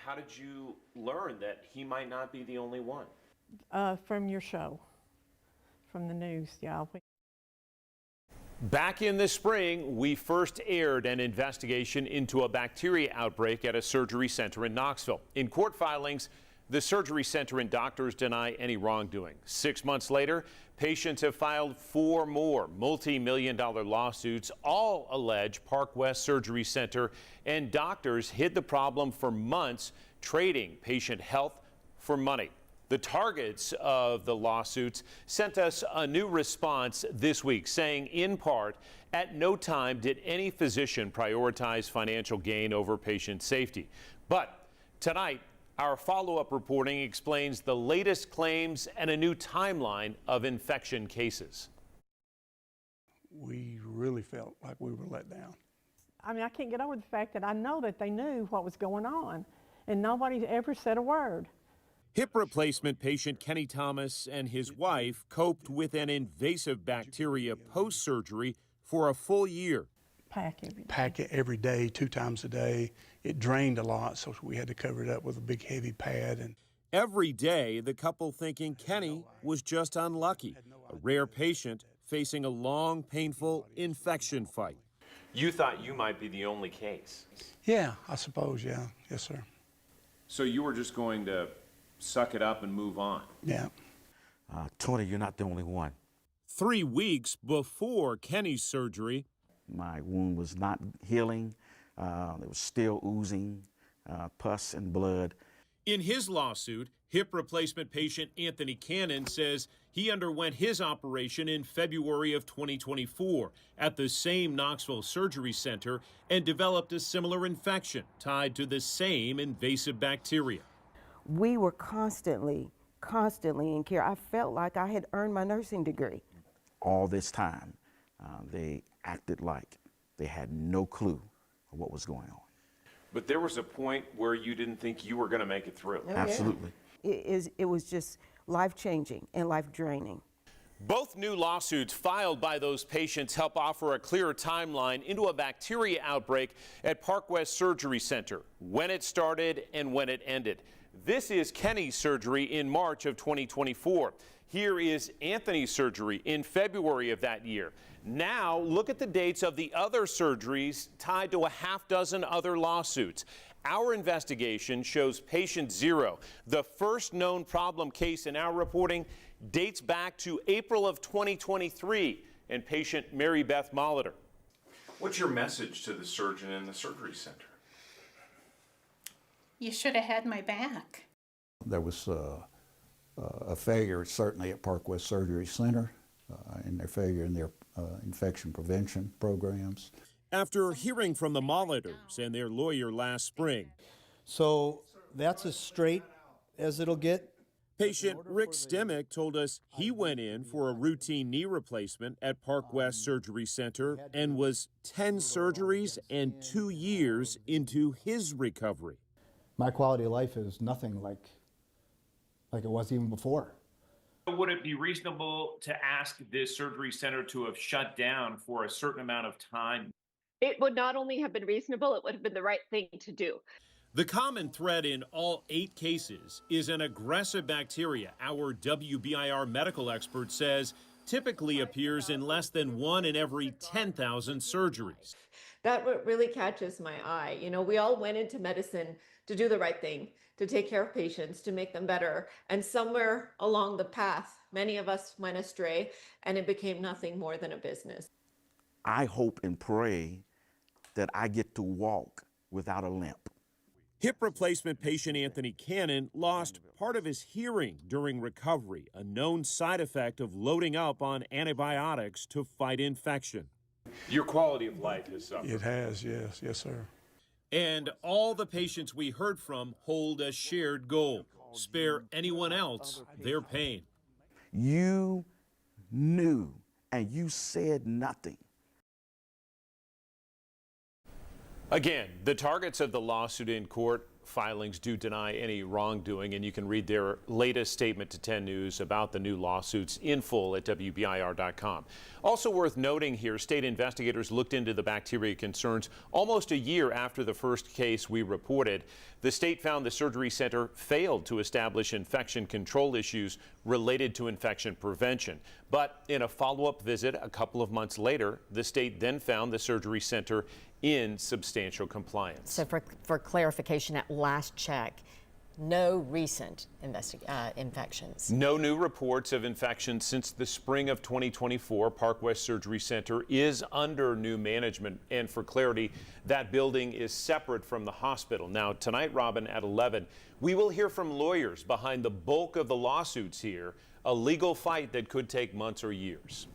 How did you learn that he might not be the only one? From your show, from the news, yeah. Back in the spring, we first aired an investigation into a bacteria outbreak at a surgery center in Knoxville. In court filings, the surgery center and doctors deny any wrongdoing. 6 months later, patients have filed 4 more multi-million-dollar lawsuits. All allege Parkwest Surgery Center and doctors hid the problem for months, trading patient health for money. The targets of the lawsuits sent us a new response this week, saying in part, at no time did any physician prioritize financial gain over patient safety. But tonight, our follow-up reporting explains the latest claims and a new timeline of infection cases. We really felt like we were let down. I mean, I can't get over the fact that I know that they knew what was going on, and nobody ever said a word. Hip replacement patient Kenny Thomas and his wife coped with an invasive bacteria post-surgery for a full year. Pack every day. Pack it every day, 2 times a day. It drained a lot, so we had to cover it up with a big heavy pad. And every day, the couple thinking Kenny was just unlucky, a rare patient facing a long, painful infection fight. You thought you might be the only case. yeah, I suppose, yeah. Yes, sir. So you were just going to suck it up and move on? Yeah. Tony, you're not the only one. 3 weeks before Kenny's surgery, My wound was not healing. It was still oozing pus and blood. in his lawsuit, hip replacement patient Anthony Cannon says he underwent his operation in February of 2024 at the same Knoxville Surgery Center and developed a similar infection tied to the same invasive bacteria. We were constantly in care. I felt like I had earned my nursing degree. All this time, they acted like they had no clue of what was going on. But there was a point where you didn't think you were going to make it through. Oh, Absolutely. Yeah. It was just life-changing and life-draining. Both new lawsuits filed by those patients help offer a clearer timeline into a bacteria outbreak at Parkwest Surgery Center, when it started and when it ended. This is Kenny's surgery in March of 2024. Here is Anthony's surgery in February of that year. Now, look at the dates of the other surgeries tied to a half dozen other lawsuits. Our investigation shows patient 0, the first known problem case in our reporting, dates back to April of 2023, and patient Mary Beth Molitor. What's your message to the surgeon in the surgery center? You should have had my back. There was a failure, certainly, at Parkwest Surgery Center, in their failure in their infection prevention programs. After hearing from the Molitors and their lawyer last spring, So that's as straight as it'll get. patient Rick Stemick told us he went in for a routine knee replacement at Parkwest Surgery Center and was 10 surgeries and 2 years into his recovery. My quality of life is nothing like it was even before. Would it be reasonable to ask this surgery center to have shut down for a certain amount of time? It would not only have been reasonable, it would have been the right thing to do. The common thread in all 8 cases is an aggressive bacteria our WBIR medical expert says typically appears in less than 1 in every 10,000 surgeries. That what really catches my eye. You know, we all went into medicine to do the right thing, to take care of patients, to make them better. And somewhere along the path, many of us went astray and it became nothing more than a business. I hope and pray that I get to walk without a limp. Hip replacement patient Anthony Cannon lost part of his hearing during recovery, a known side effect of loading up on antibiotics to fight infection. Your quality of life has suffered. It has, yes. Yes, sir. And all the patients we heard from hold a shared goal: spare anyone else their pain. You knew and you said nothing. Again, the targets of the lawsuit in court filings do deny any wrongdoing, and you can read their latest statement to 10 News about the new lawsuits in full at WBIR.com. Also worth noting here, state investigators looked into the bacteria concerns almost a year after the first case we reported. The state found the surgery center failed to establish infection control issues related to infection prevention. But in a follow-up visit a couple of months later, the state then found the surgery center in substantial compliance. So for clarification, at last check, no recent infections. No new reports of infections since the spring of 2024. Parkwest Surgery Center is under new management, and for clarity, that building is separate from the hospital. Now, tonight, Robin, at 11, we will hear from lawyers behind the bulk of the lawsuits here, a legal fight that could take months or years.